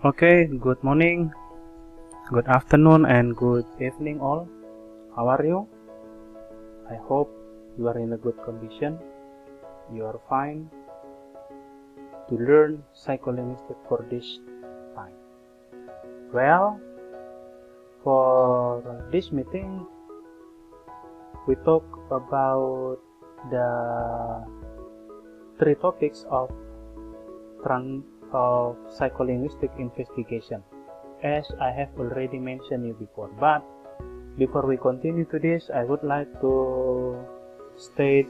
Okay, good morning, good afternoon, and good evening all. How are you? I hope you are in a good condition. You are fine to learn psycholinguistic for this time. Well, for this meeting, we talk about the three topics of psycholinguistic investigation, as I have already mentioned you before. But before we continue to this, I would like to say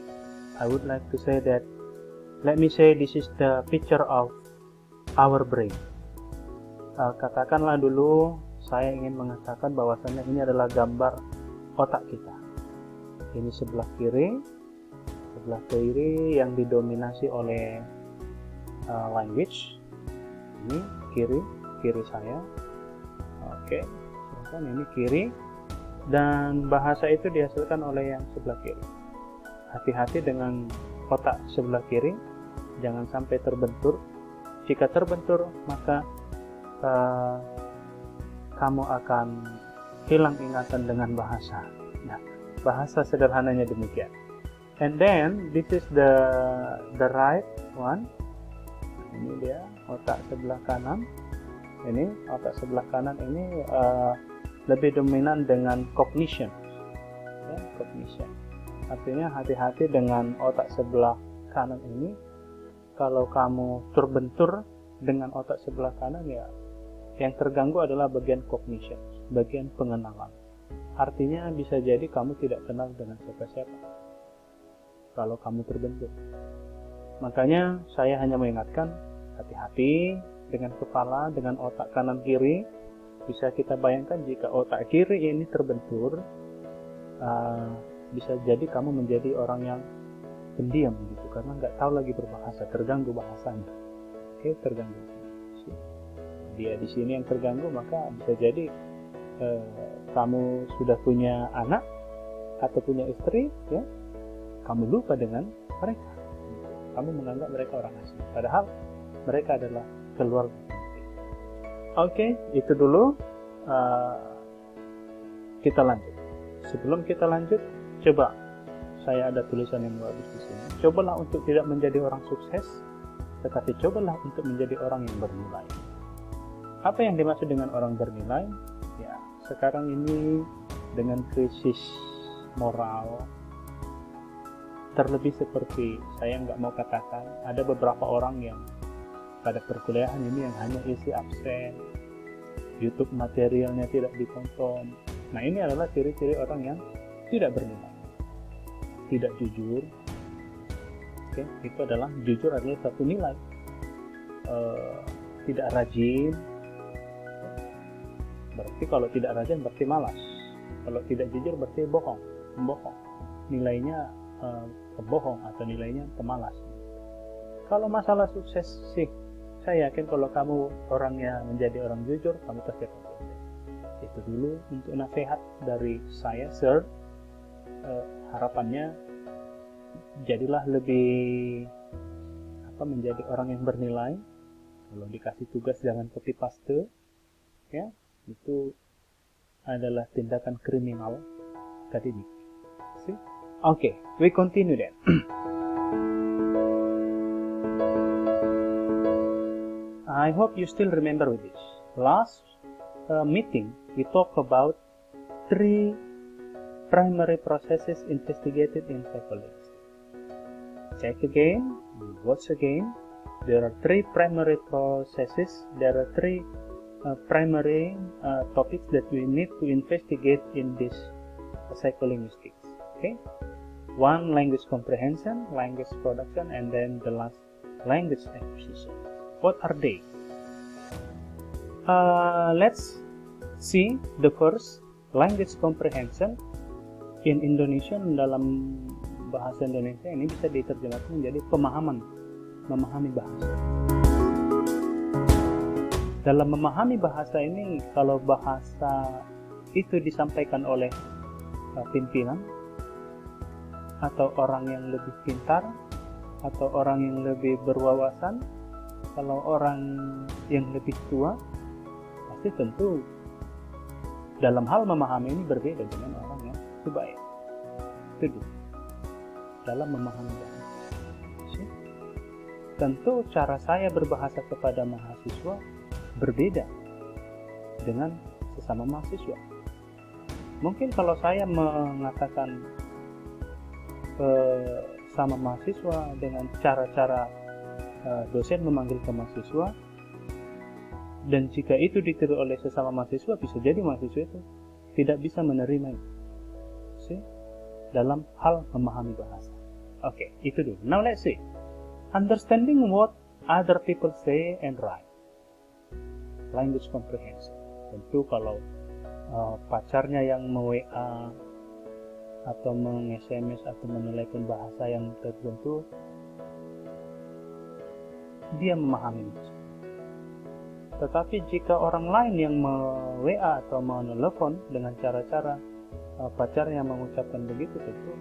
that, let me say, this is the picture of our brain. Katakanlah dulu saya ingin mengatakan bahwasannya ini adalah gambar otak kita. Ini sebelah kiri yang didominasi oleh language. Ini kiri saya. Oke, silakan, ini kiri, dan bahasa itu dihasilkan oleh yang sebelah kiri. Hati-hati dengan otak sebelah kiri, jangan sampai terbentur. Jika terbentur, maka kamu akan hilang ingatan dengan bahasa. Nah, bahasa sederhananya demikian. And then this is the right one. Ini dia otak sebelah kanan. Ini otak sebelah kanan ini lebih dominan dengan cognition. Ya, cognition. Artinya hati-hati dengan otak sebelah kanan ini. Kalau kamu terbentur dengan otak sebelah kanan, ya yang terganggu adalah bagian cognition, bagian pengenalan. Artinya bisa jadi kamu tidak kenal dengan siapa-siapa kalau kamu terbentur. Makanya saya hanya mengingatkan, hati-hati dengan kepala, dengan otak kanan kiri. Bisa kita bayangkan jika otak kiri ini terbentur, bisa jadi kamu menjadi orang yang pendiam gitu, karena nggak tahu lagi berbahasa, terganggu bahasanya. Oke, terganggu. Dia di sini yang terganggu, maka bisa jadi kamu sudah punya anak atau punya istri, ya, kamu lupa dengan mereka. Kamu menganggap mereka orang asing, padahal mereka adalah keluarga. Oke, itu dulu. Kita lanjut. Sebelum kita lanjut, coba, saya ada tulisan yang bagus di sini. Cobalah untuk tidak menjadi orang sukses, tetapi cobalah untuk menjadi orang yang bernilai. Apa yang dimaksud dengan orang bernilai? Ya, sekarang ini dengan krisis moral, terlebih seperti saya nggak mau katakan, ada beberapa orang yang pada perkuliahan ini yang hanya isi absen, YouTube materialnya tidak ditonton. Nah, ini adalah ciri-ciri orang yang tidak bernilai, tidak jujur. Oke, itu adalah, jujur adalah satu nilai. Tidak rajin, berarti kalau tidak rajin berarti malas. Kalau tidak jujur berarti bohong. Nilainya pembohong atau nilainya pemalas. Kalau masalah sukses sih, saya yakin kalau kamu orangnya menjadi orang jujur, kamu pasti akan sukses. Itu dulu untuk nasihat dari saya, sir. Harapannya jadilah lebih menjadi orang yang bernilai. Kalau dikasih tugas jangan copy paste, ya, itu adalah tindakan kriminal akademik. See? Okay, we continue then. I hope you still remember with this. Last meeting, we talked about three primary processes investigated in psychology. Check again, watch again. There are three primary processes. There are three primary topics that we need to investigate in this psycholinguistics. Okay. One, language comprehension, language production, and then the last, language acquisition. What are they? Let's see the first, language comprehension. In Indonesia, dalam bahasa Indonesia ini bisa diterjemahkan menjadi memahami bahasa. Dalam memahami bahasa ini, kalau bahasa itu disampaikan oleh pimpinan, atau orang yang lebih pintar, atau orang yang lebih berwawasan, kalau orang yang lebih tua, pasti tentu dalam hal memahami ini berbeda dengan orang yang sebaya. Itu dia. Dalam memahami bahasa. Tentu cara saya berbahasa kepada mahasiswa berbeda dengan sesama mahasiswa. Mungkin kalau saya mengatakan sama mahasiswa dengan cara-cara dosen memanggil ke mahasiswa, dan jika itu ditiru oleh sesama mahasiswa, bisa jadi mahasiswa itu tidak bisa menerima itu. Dalam hal memahami bahasa. Oke, itu dulu. Now let's see. Understanding what other people say and write. Language comprehension. Tentu kalau pacarnya yang me-WA atau meng-SMS atau menelepon bahasa yang tertentu, dia memahami itu. Tetapi jika orang lain yang me-WA atau menelepon dengan cara-cara pacarnya mengucapkan begitu, tentu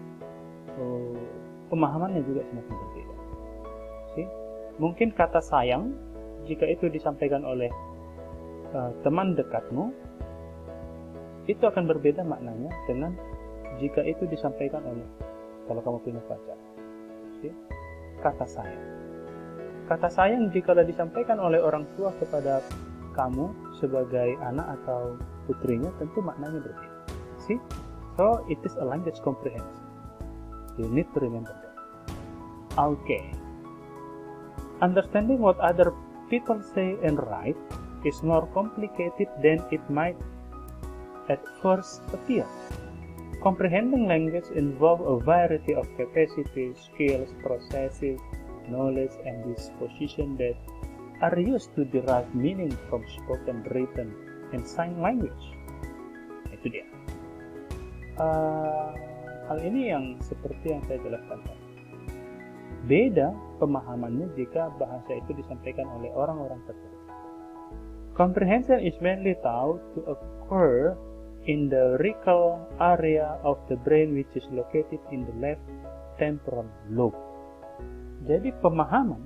pemahamannya juga semakin berbeda. Mungkin kata sayang, jika itu disampaikan oleh teman dekatmu, itu akan berbeda maknanya dengan jika itu disampaikan oleh, kalau kamu punya pacar, kata sayang. Kata sayang jika disampaikan oleh orang tua kepada kamu sebagai anak atau putrinya, tentu maknanya berbeda. So it is a language comprehension. You need to remember that. Okay. Understanding what other people say and write is more complicated than it might at first appear. Comprehending language involves a variety of capacities, skills, processes, knowledge, and disposition that are used to derive meaning from spoken, written, and sign language. Itu dia. Hal ini yang seperti yang saya jelaskan tadi. Beda pemahamannya jika bahasa itu disampaikan oleh orang-orang tertentu. Comprehension is mainly thought to occur in the rectal area of the brain which is located in the left temporal lobe. Jadi pemahaman,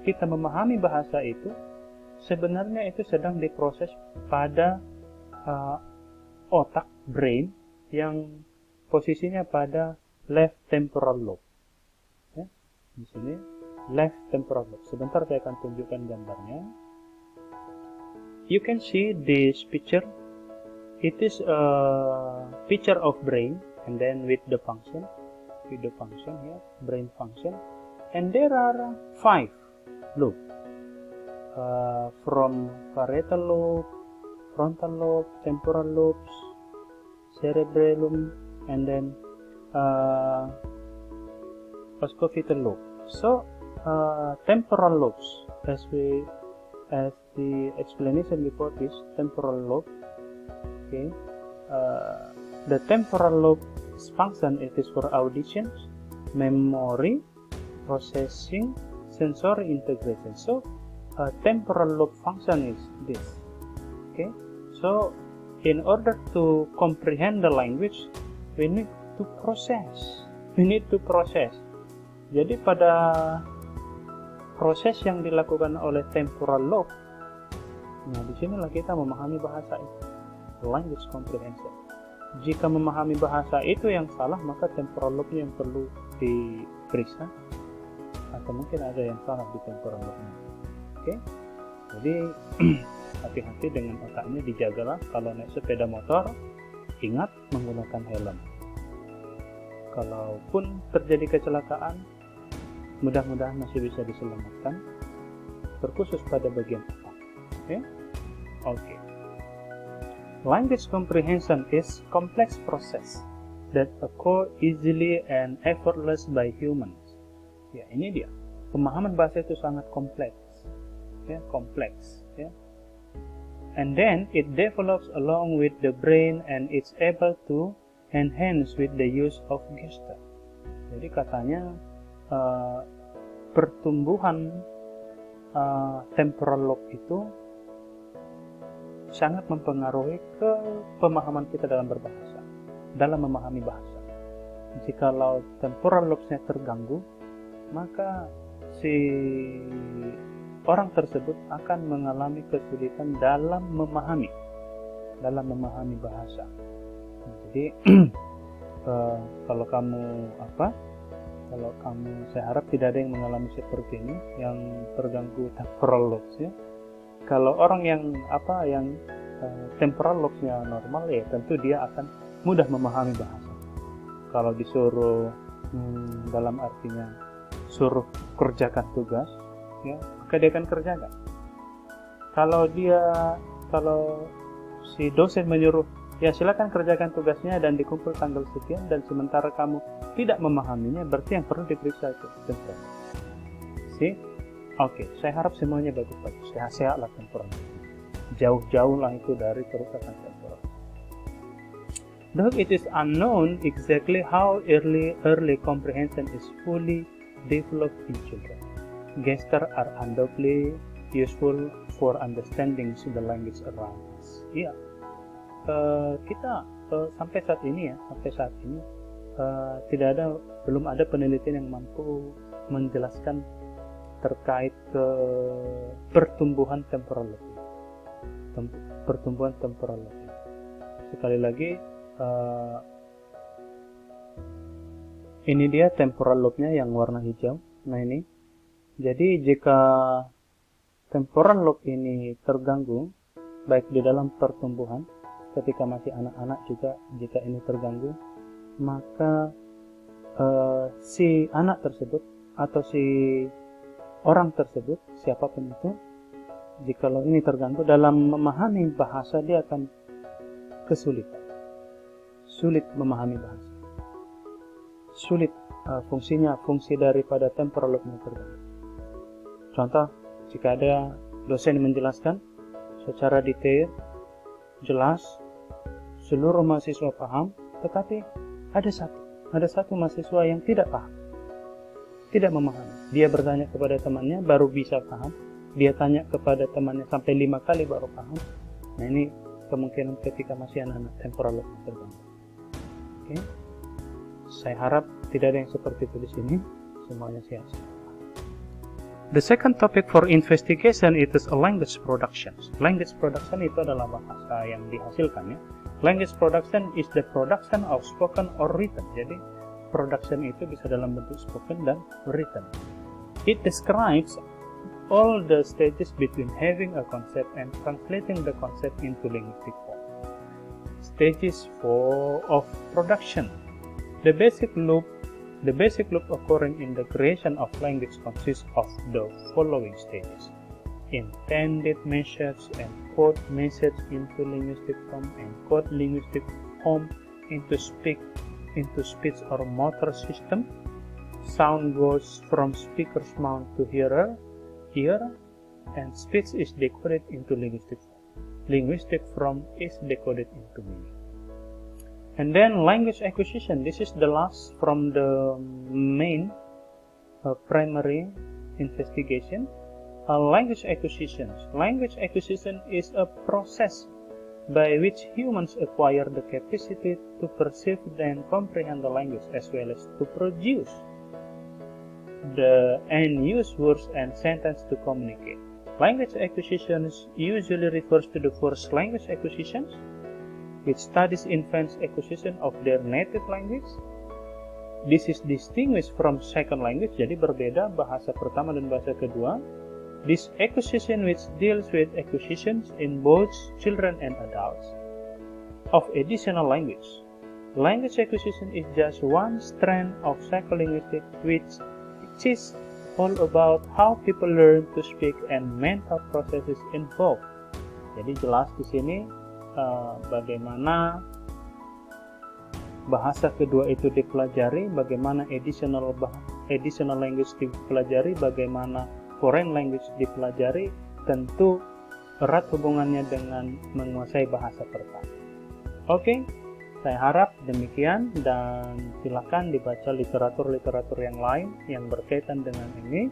kita memahami bahasa itu, sebenarnya itu sedang diproses pada otak, brain, yang posisinya pada left temporal lobe. Ya, di sini left temporal lobe. Sebentar saya akan tunjukkan gambarnya. You can see this picture. It is a picture of brain, and then with the function here, brain function, and there are 5 lobes, from parietal lobe, frontal lobe, temporal lobes, cerebellum, and then oscopital lobe. So temporal lobes, as the explanation before this, temporal lobe. Okay, the temporal lobe's function, it is for audition, memory, processing, sensory integration. So temporal lobe function is this. Okay, so in order to comprehend the language, we need to process. Jadi pada proses yang dilakukan oleh temporal lobe, nah disinilah kita memahami bahasa itu. Language comprehension. Jika memahami bahasa itu yang salah, maka temporal lobe-nya yang perlu diperiksa, atau mungkin ada yang salah di temporal lobe-nya. Oke, jadi hati-hati dengan otaknya, dijagalah. Kalau naik sepeda motor, ingat menggunakan helm. Kalaupun terjadi kecelakaan, mudah-mudahan masih bisa diselamatkan, terkhusus pada bagian otak. Oke. Language comprehension is complex process that occur easily and effortless by humans. Ya, ini dia. Pemahaman bahasa itu sangat kompleks. And then it develops along with the brain and it's able to enhance with the use of gesture. Jadi katanya pertumbuhan temporal lobe itu sangat mempengaruhi ke pemahaman kita dalam berbahasa, dalam memahami bahasa. Jikalau temporal lobes-nya terganggu, maka si orang tersebut akan mengalami kesulitan dalam memahami bahasa. Jadi kalau kamu saya harap tidak ada yang mengalami seperti ini, yang terganggu temporal lobes ya. Kalau orang yang temporal lobes-nya normal ya, tentu dia akan mudah memahami bahasa. Kalau disuruh dalam artinya suruh kerjakan tugas ya, maka dia akan kerjakan. Kalau si dosen menyuruh, ya silakan kerjakan tugasnya dan dikumpul tanggal sekian, dan sementara kamu tidak memahaminya, berarti yang perlu diperiksa itu temporal. Oke, saya harap semuanya bagus-bagus, sehat-sehat lah temporal. Jauh-jauh lah itu dari kerusakan temporal. Though it is unknown exactly how early comprehension is fully developed in children, gestures are undoubtedly useful for understanding the language around us. Ya, kita sampai saat ini belum ada penelitian yang mampu menjelaskan terkait ke pertumbuhan temporal lobe. Sekali lagi, ini dia temporal lobe-nya yang warna hijau. Nah ini, jadi jika temporal lobe ini terganggu, baik di dalam pertumbuhan, ketika masih anak-anak juga, jika ini terganggu, maka si anak tersebut atau si orang tersebut, siapapun itu, jikalau ini terganggu dalam memahami bahasa, dia akan kesulitan. Sulit memahami bahasa, sulit fungsi daripada temporal lobe terganggu. Contoh, jika ada dosen menjelaskan secara detail, jelas, seluruh mahasiswa paham, tetapi ada satu mahasiswa yang tidak paham, tidak memahami. Dia bertanya kepada temannya baru bisa paham, dia tanya kepada temannya sampai 5 kali baru paham. Nah ini kemungkinan ketika masih anak-anak temporal lobe terganggu. Oke. Saya harap tidak ada yang seperti itu di sini, semuanya sehat-sehat. The second topic for investigation is language production. Language production itu adalah bahasa yang dihasilkan ya. Language production is the production of spoken or written. Jadi production itu bisa dalam bentuk spoken dan written. It describes all the stages between having a concept and translating the concept into linguistic form. Stages of production. The basic loop occurring in the creation of language consists of the following stages: intended message, encode message into linguistic form, encode linguistic form into speech or motor system. Sound goes from speaker's mouth to ear, and speech is decoded into linguistic form. Linguistic form is decoded into meaning. And then language acquisition. This is the last from the main primary investigation. Language acquisition. Language acquisition is a process by which humans acquire the capacity to perceive and comprehend the language, as well as to produce and use words and sentences to communicate. Language acquisitions usually refers to the first language acquisitions, which studies infants' acquisition of their native language. This is distinguished from second language, jadi berbeda bahasa pertama dan bahasa kedua. This acquisition which deals with acquisitions in both children and adults of additional language. Language acquisition is just one strand of psycholinguistics, which is all about how people learn to speak and mental processes involved. Jadi jelas di sini bagaimana bahasa kedua itu dipelajari, bagaimana additional language dipelajari, bagaimana foreign language dipelajari, tentu erat hubungannya dengan menguasai bahasa pertama. Oke, saya harap demikian, dan silakan dibaca literatur-literatur yang lain yang berkaitan dengan ini,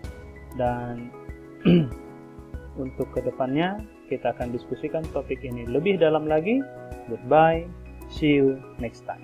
dan untuk kedepannya kita akan diskusikan topik ini lebih dalam lagi. Goodbye, see you next time.